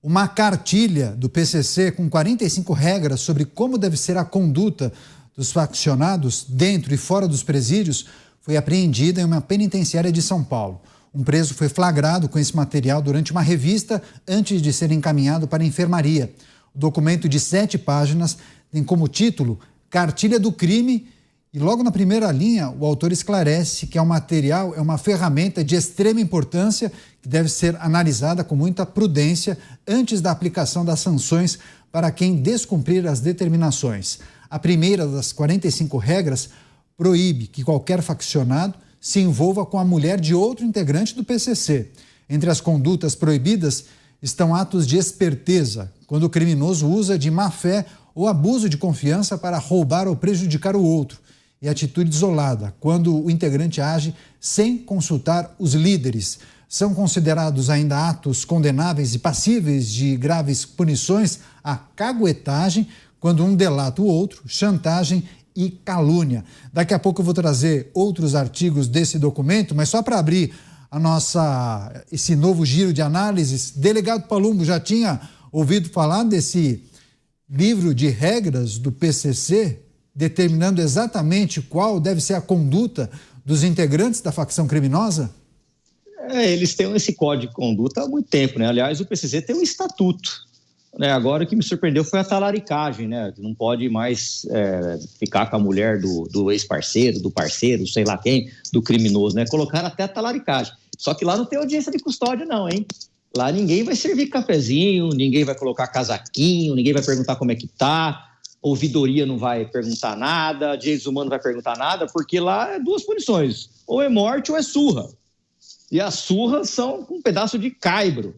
Uma cartilha do PCC com 45 regras sobre como deve ser a conduta dos faccionados dentro e fora dos presídios foi apreendida em uma penitenciária de São Paulo. Um preso foi flagrado com esse material durante uma revista antes de ser encaminhado para a enfermaria. O documento de 7 páginas tem como título Cartilha do Crime e logo na primeira linha o autor esclarece que o material é uma ferramenta de extrema importância que deve ser analisada com muita prudência antes da aplicação das sanções para quem descumprir as determinações. A primeira das 45 regras proíbe que qualquer faccionado se envolva com a mulher de outro integrante do PCC. Entre as condutas proibidas estão atos de esperteza, quando o criminoso usa de má-fé ou abuso de confiança para roubar ou prejudicar o outro, e atitude isolada, quando o integrante age sem consultar os líderes. São considerados ainda atos condenáveis e passíveis de graves punições a caguetagem, quando um delata o outro, chantagem e calúnia. Daqui a pouco eu vou trazer outros artigos desse documento, mas só para abrir esse novo giro de análises, delegado Palumbo já tinha ouvido falar desse livro de regras do PCC, determinando exatamente qual deve ser a conduta dos integrantes da facção criminosa? Eles têm esse código de conduta há muito tempo, né? Aliás, o PCC tem um estatuto. Agora o que me surpreendeu foi a talaricagem, né? Não pode mais ficar com a mulher do ex-parceiro, do parceiro, sei lá quem, do criminoso, né? Colocaram até a talaricagem. Só que lá não tem audiência de custódia não, hein? Lá ninguém vai servir cafezinho, ninguém vai colocar casaquinho, ninguém vai perguntar como é que tá, ouvidoria não vai perguntar nada, direitos humanos não vai perguntar nada, porque lá é 2 punições, ou é morte ou é surra. E as surras são com um pedaço de caibro,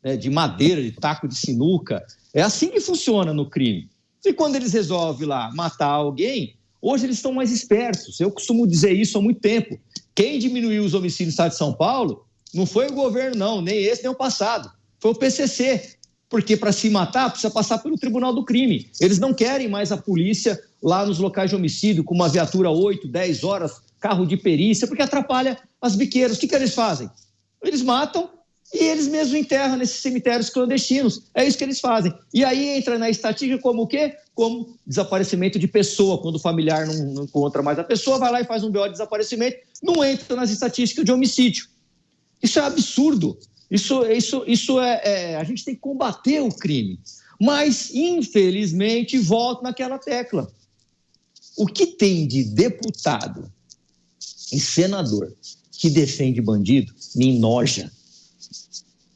né, de madeira, de taco de sinuca. É assim que funciona no crime. E quando eles resolvem lá matar alguém, hoje eles estão mais espertos. Eu costumo dizer isso há muito tempo. Quem diminuiu os homicídios no estado de São Paulo não foi o governo, não, nem esse, nem o passado. Foi o PCC. Porque para se matar precisa passar pelo Tribunal do Crime. Eles não querem mais a polícia lá nos locais de homicídio com uma viatura 8, 10 horas, carro de perícia, porque atrapalha as biqueiras. O que eles fazem? Eles matam e eles mesmos enterram nesses cemitérios clandestinos. É isso que eles fazem. E aí entra na estatística como o quê? Como desaparecimento de pessoa. Quando o familiar não encontra mais a pessoa, vai lá e faz um BO de desaparecimento, não entra nas estatísticas de homicídio. Isso é absurdo. Isso é a gente tem que combater o crime. Mas, infelizmente, volto naquela tecla. O que tem de deputado e senador que defende bandido me enoja.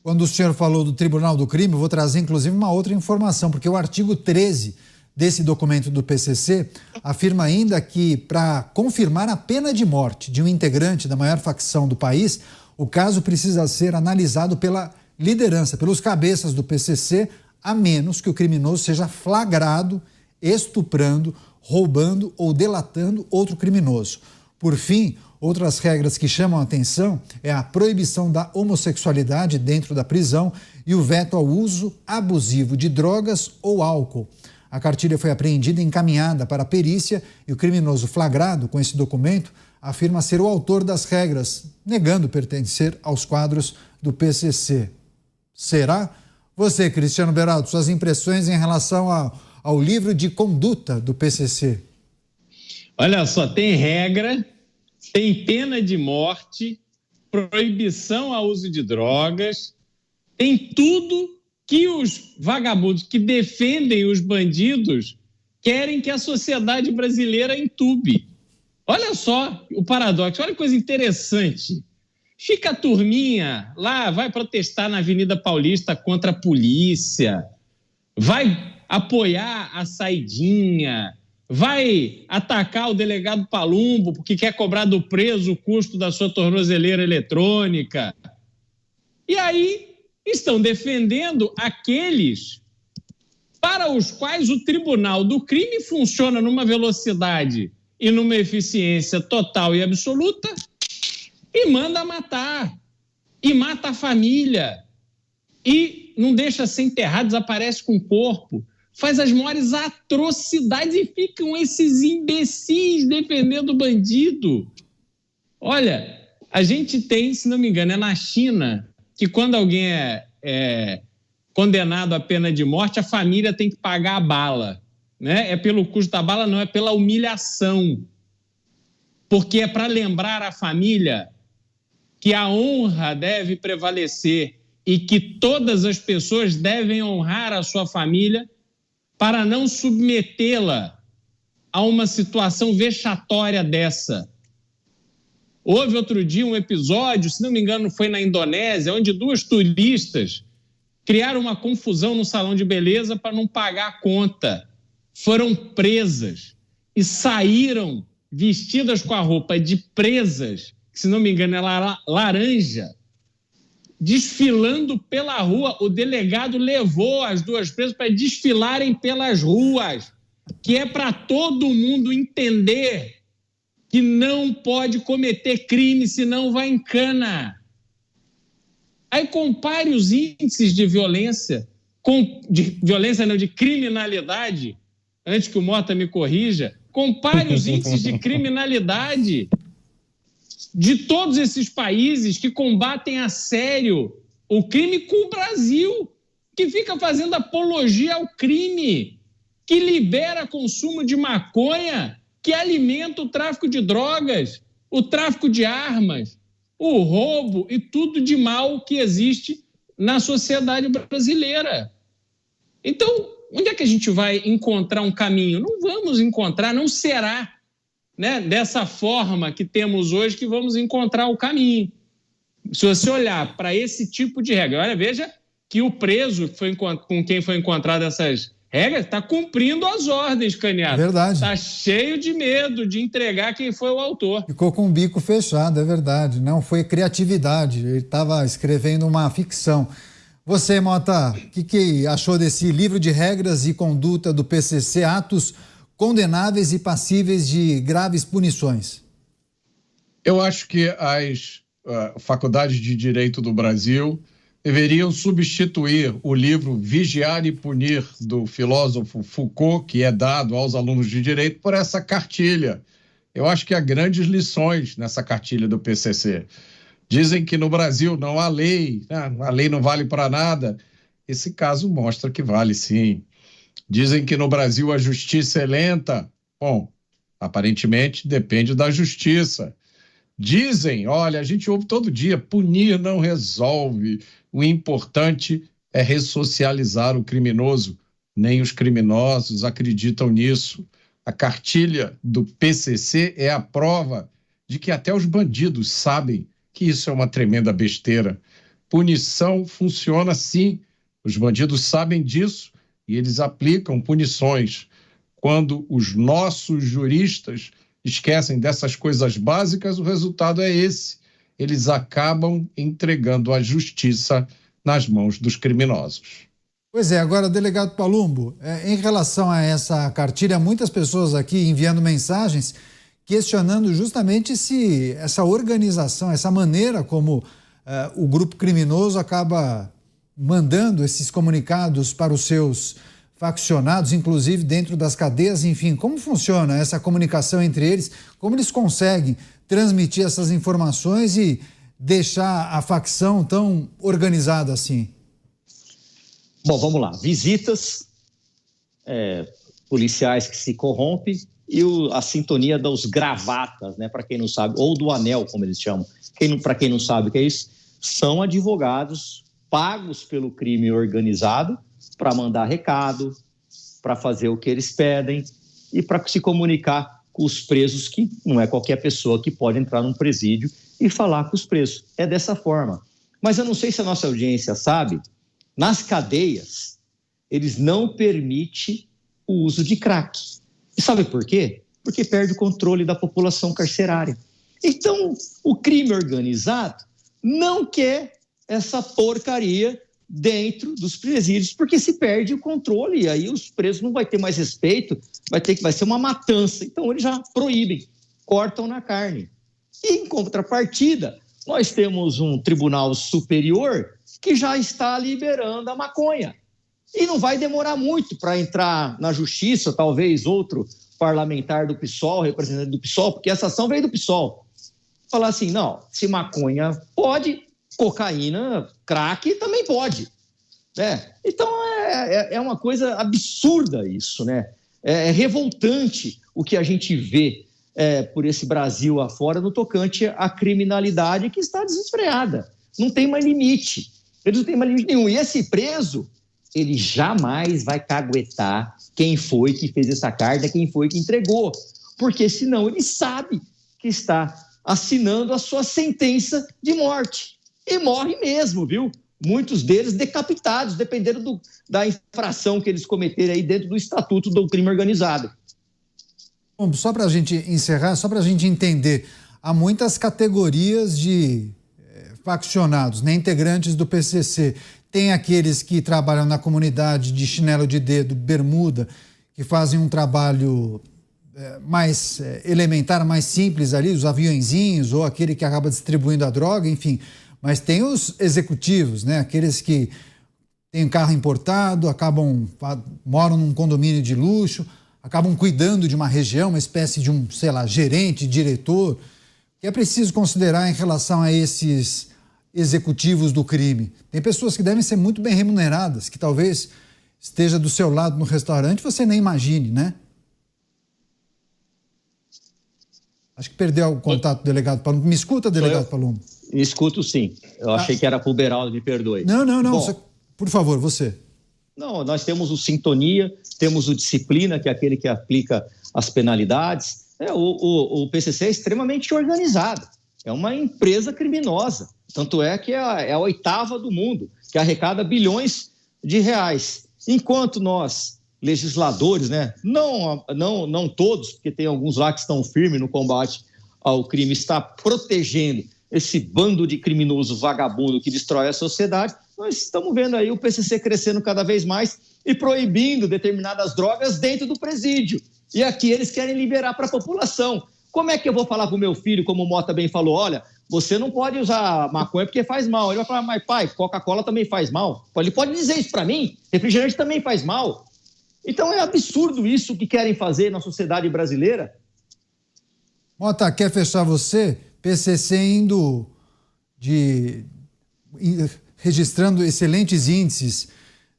Quando o senhor falou do Tribunal do Crime, eu vou trazer inclusive uma outra informação, porque o artigo 13 desse documento do PCC afirma ainda que, para confirmar a pena de morte de um integrante da maior facção do país, o caso precisa ser analisado pela liderança, pelos cabeças do PCC, a menos que o criminoso seja flagrado estuprando, roubando ou delatando outro criminoso. Por fim, outras regras que chamam a atenção é a proibição da homossexualidade dentro da prisão e o veto ao uso abusivo de drogas ou álcool. A cartilha foi apreendida e encaminhada para a perícia e o criminoso flagrado com esse documento afirma ser o autor das regras, negando pertencer aos quadros do PCC. Será? Você, Cristiano Beraldo, suas impressões em relação ao livro de conduta do PCC? Olha só, tem regra, tem pena de morte, proibição ao uso de drogas, tem tudo que os vagabundos que defendem os bandidos querem que a sociedade brasileira entube. Olha só o paradoxo, olha que coisa interessante. Fica a turminha lá, vai protestar na Avenida Paulista contra a polícia, vai apoiar a saidinha, vai atacar o delegado Palumbo porque quer cobrar do preso o custo da sua tornozeleira eletrônica. E aí estão defendendo aqueles para os quais o Tribunal do Crime funciona numa velocidade e numa eficiência total e absoluta e manda matar, e mata a família, e não deixa ser enterrado, desaparece com o corpo, faz as maiores atrocidades e ficam esses imbecis defendendo o bandido. Olha, a gente tem, se não me engano, é na China, que quando alguém condenado à pena de morte, a família tem que pagar a bala. Né? É pelo custo da bala, não, é pela humilhação. Porque é para lembrar a família que a honra deve prevalecer e que todas as pessoas devem honrar a sua família para não submetê-la a uma situação vexatória dessa. Houve outro dia um episódio, se não me engano foi na Indonésia, onde 2 turistas criaram uma confusão no salão de beleza para não pagar a conta. Foram presas e saíram vestidas com a roupa de presas, que, se não me engano, era laranja, desfilando pela rua. O delegado levou as 2 presas para desfilarem pelas ruas, que é para todo mundo entender que não pode cometer crime, senão vai em cana. Aí compare os índices de violência, de criminalidade, antes que o Mota me corrija, compare os índices de criminalidade de todos esses países que combatem a sério o crime com o Brasil, que fica fazendo apologia ao crime, que libera consumo de maconha, que alimenta o tráfico de drogas, o tráfico de armas, o roubo e tudo de mal que existe na sociedade brasileira. Então, onde é que a gente vai encontrar um caminho? Não vamos encontrar, não será, né, dessa forma que temos hoje que vamos encontrar o caminho. Se você olhar para esse tipo de regra, olha, veja que o preso com quem foi encontrado essas regras está cumprindo as ordens, Caniato. Verdade. Está cheio de medo de entregar quem foi o autor. Ficou com o bico fechado, é verdade. Não foi criatividade, ele estava escrevendo uma ficção. Você, Mota, o que achou desse livro de regras e conduta do PCC, atos condenáveis e passíveis de graves punições? Eu acho que as faculdades de Direito do Brasil deveriam substituir o livro Vigiar e Punir, do filósofo Foucault, que é dado aos alunos de Direito, por essa cartilha. Eu acho que há grandes lições nessa cartilha do PCC. Dizem que no Brasil não há lei, né? A lei não vale para nada. Esse caso mostra que vale sim. Dizem que no Brasil a justiça é lenta. Bom, aparentemente depende da justiça. Dizem, olha, a gente ouve todo dia, punir não resolve. O importante é ressocializar o criminoso. Nem os criminosos acreditam nisso. A cartilha do PCC é a prova de que até os bandidos sabem que isso é uma tremenda besteira. Punição funciona sim. Os bandidos sabem disso e eles aplicam punições. Quando os nossos juristas esquecem dessas coisas básicas, o resultado é esse. Eles acabam entregando a justiça nas mãos dos criminosos. Pois é, agora, delegado Palumbo, em relação a essa cartilha, muitas pessoas aqui enviando mensagens questionando justamente se essa organização, essa maneira como o grupo criminoso acaba mandando esses comunicados para os seus faccionados, inclusive dentro das cadeias, enfim, como funciona essa comunicação entre eles, como eles conseguem transmitir essas informações e deixar a facção tão organizada assim? Bom, vamos lá. Visitas, policiais que se corrompem e a sintonia dos gravatas, né? Para quem não sabe, ou do anel, como eles chamam. Para quem não sabe o que é isso, são advogados pagos pelo crime organizado para mandar recado, para fazer o que eles pedem e para se comunicar com os presos, que não é qualquer pessoa que pode entrar num presídio e falar com os presos. É dessa forma. Mas eu não sei se a nossa audiência sabe, nas cadeias, eles não permitem o uso de crack. E sabe por quê? Porque perde o controle da população carcerária. Então, o crime organizado não quer essa porcaria dentro dos presídios, porque se perde o controle, e aí os presos não vai ter mais respeito, vai ser uma matança. Então, eles já proíbem, cortam na carne. E, em contrapartida, nós temos um tribunal superior que já está liberando a maconha. E não vai demorar muito para entrar na justiça, talvez outro parlamentar do PSOL, representante do PSOL, porque essa ação veio do PSOL. Falar assim, não, se maconha pode, cocaína, crack também pode. né? Então é uma coisa absurda isso, né? É revoltante o que a gente vê por esse Brasil afora no tocante à criminalidade que está desenfreada. Não tem mais limite. Eles não têm mais limite nenhum. E esse preso, ele jamais vai caguetar quem foi que fez essa carta, quem foi que entregou. Porque senão ele sabe que está assinando a sua sentença de morte. E morre mesmo, viu? Muitos deles decapitados, dependendo da infração que eles cometerem aí dentro do Estatuto do Crime Organizado. Bom, só para a gente encerrar, só para a gente entender, há muitas categorias de faccionados, né, integrantes do PCC. Tem aqueles que trabalham na comunidade de chinelo de dedo, bermuda, que fazem um trabalho mais elementar, mais simples ali, os aviãozinhos, ou aquele que acaba distribuindo a droga, enfim. Mas tem os executivos, né? Aqueles que têm carro importado, moram num condomínio de luxo, acabam cuidando de uma região, uma espécie de um, sei lá, gerente, diretor, que é preciso considerar em relação a esses executivos do crime. Tem pessoas que devem ser muito bem remuneradas, que talvez esteja do seu lado no restaurante, você nem imagine, né? Acho que perdeu o contato do delegado Palumbo. Me escuta, delegado Palumbo? Me escuto, sim. Eu achei que era pro Beraldo, me perdoe. Não. Bom, por favor, você. Não, nós temos o Sintonia, temos o Disciplina, que é aquele que aplica as penalidades. O PCC é extremamente organizado. É uma empresa criminosa. Tanto é que é a 8ª do mundo, que arrecada bilhões de reais. Enquanto nós, legisladores, né, não todos, porque tem alguns lá que estão firmes no combate ao crime, está protegendo esse bando de criminoso vagabundo que destrói a sociedade, nós estamos vendo aí o PCC crescendo cada vez mais e proibindo determinadas drogas dentro do presídio. E aqui eles querem liberar para a população. Como é que eu vou falar para o meu filho, como o Mota bem falou, olha, você não pode usar maconha porque faz mal. Ele vai falar, mas pai, Coca-Cola também faz mal. Ele pode dizer isso para mim, refrigerante também faz mal. Então é absurdo isso que querem fazer na sociedade brasileira. Mota, quer fechar você? PCC registrando excelentes índices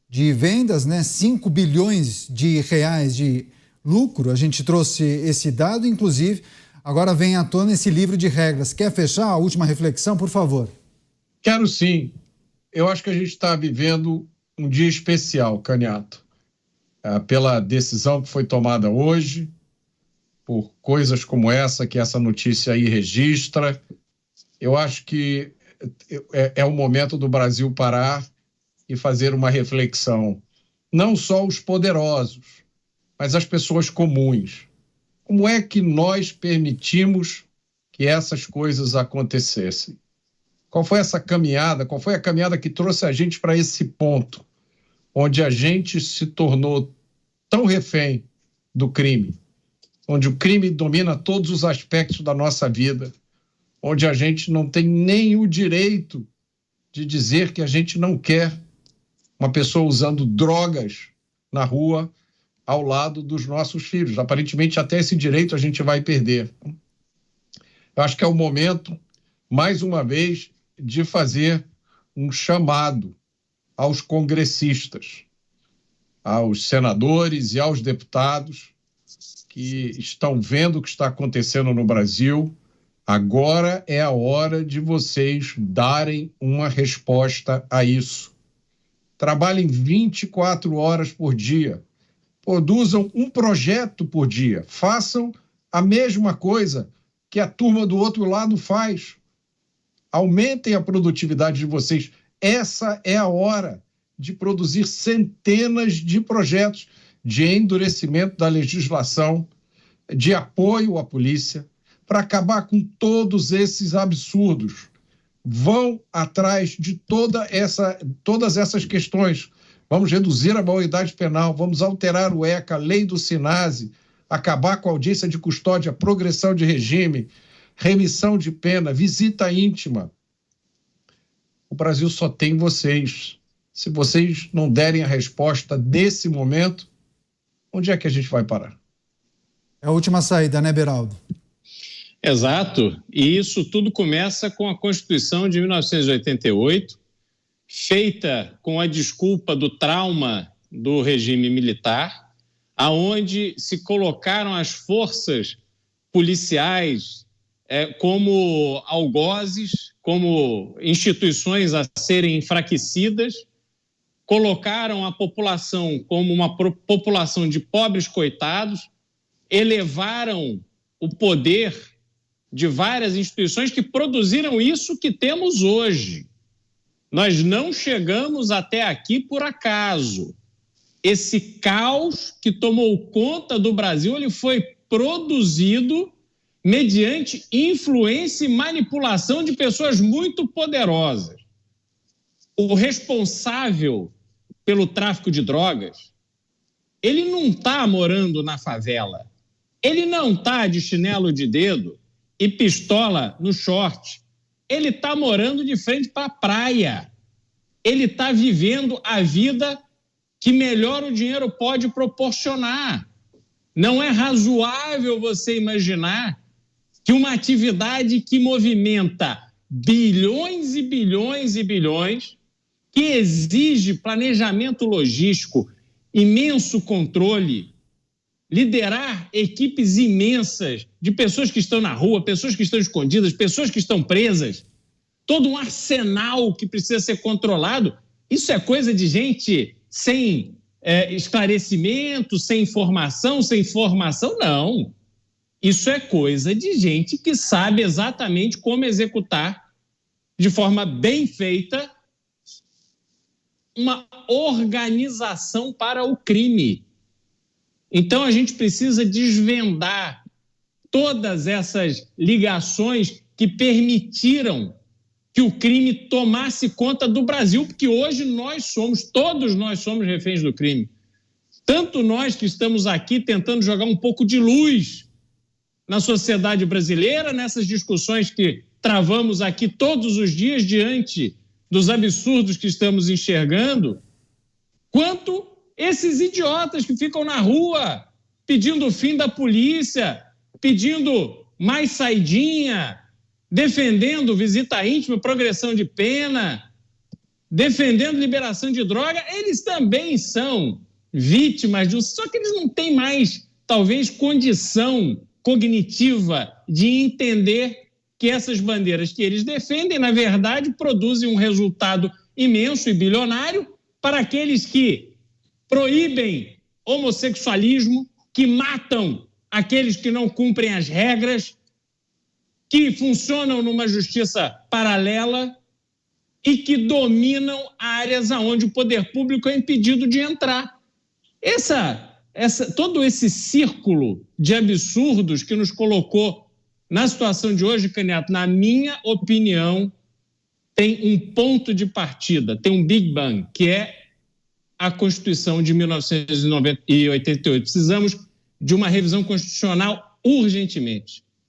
de vendas, né? 5 bilhões de reais de lucro. A gente trouxe esse dado, inclusive, agora vem à tona esse livro de regras. Quer fechar a última reflexão, por favor? Quero sim. Eu acho que a gente está vivendo um dia especial, Caniato, pela decisão que foi tomada hoje, por coisas como essa, que essa notícia aí registra. Eu acho que é o momento do Brasil parar e fazer uma reflexão. Não só os poderosos, mas as pessoas comuns. Como é que nós permitimos que essas coisas acontecessem? Qual foi essa caminhada? Qual foi a caminhada que trouxe a gente para esse ponto, onde a gente se tornou tão refém do crime, onde o crime domina todos os aspectos da nossa vida, onde a gente não tem nem o direito de dizer que a gente não quer uma pessoa usando drogas na rua ao lado dos nossos filhos. Aparentemente, até esse direito a gente vai perder. Eu acho que é o momento, mais uma vez, de fazer um chamado aos congressistas, aos senadores e aos deputados que estão vendo o que está acontecendo no Brasil. Agora é a hora de vocês darem uma resposta a isso. Trabalhem 24 horas por dia. Produzam um projeto por dia. Façam a mesma coisa que a turma do outro lado faz. Aumentem a produtividade de vocês. Essa é a hora de produzir centenas de projetos de endurecimento da legislação, de apoio à polícia, para acabar com todos esses absurdos. Vão atrás de todas essas questões. Vamos reduzir a maioridade penal, vamos alterar o ECA, a lei do SINASE, acabar com a audiência de custódia, progressão de regime, remissão de pena, visita íntima. O Brasil só tem vocês. Se vocês não derem a resposta desse momento, onde é que a gente vai parar? É a última saída, né, Beraldo? Exato. E isso tudo começa com a Constituição de 1988, feita com a desculpa do trauma do regime militar, aonde se colocaram as forças policiais como algozes, como instituições a serem enfraquecidas, colocaram a população como uma população de pobres coitados, elevaram o poder de várias instituições que produziram isso que temos hoje. Nós não chegamos até aqui por acaso. Esse caos que tomou conta do Brasil, ele foi produzido mediante influência e manipulação de pessoas muito poderosas. O responsável pelo tráfico de drogas, ele não está morando na favela, ele não está de chinelo de dedo e pistola no short, ele está morando de frente para a praia, ele está vivendo a vida que melhor o dinheiro pode proporcionar. Não é razoável você imaginar que uma atividade que movimenta bilhões e bilhões e bilhões, que exige planejamento logístico, imenso controle, liderar equipes imensas de pessoas que estão na rua, pessoas que estão escondidas, pessoas que estão presas, todo um arsenal que precisa ser controlado, isso é coisa de gente sem esclarecimento, sem formação, não. Isso é coisa de gente que sabe exatamente como executar de forma bem feita uma organização para o crime. Então, a gente precisa desvendar todas essas ligações que permitiram que o crime tomasse conta do Brasil, porque hoje todos nós somos reféns do crime. Tanto nós que estamos aqui tentando jogar um pouco de luz na sociedade brasileira, nessas discussões que travamos aqui todos os dias diante dos absurdos que estamos enxergando, quanto esses idiotas que ficam na rua pedindo o fim da polícia, pedindo mais saidinha, defendendo visita íntima, progressão de pena, defendendo liberação de droga, eles também são vítimas disso, só que eles não têm mais, talvez, condição cognitiva de entender que essas bandeiras que eles defendem, na verdade, produzem um resultado imenso e bilionário para aqueles que proíbem homossexualismo, que matam aqueles que não cumprem as regras, que funcionam numa justiça paralela e que dominam áreas onde o poder público é impedido de entrar. Todo esse círculo de absurdos que nos colocou na situação de hoje, Candidato, na minha opinião, tem um ponto de partida, tem um Big Bang, que é a Constituição de 1988. Precisamos de uma revisão constitucional urgentemente.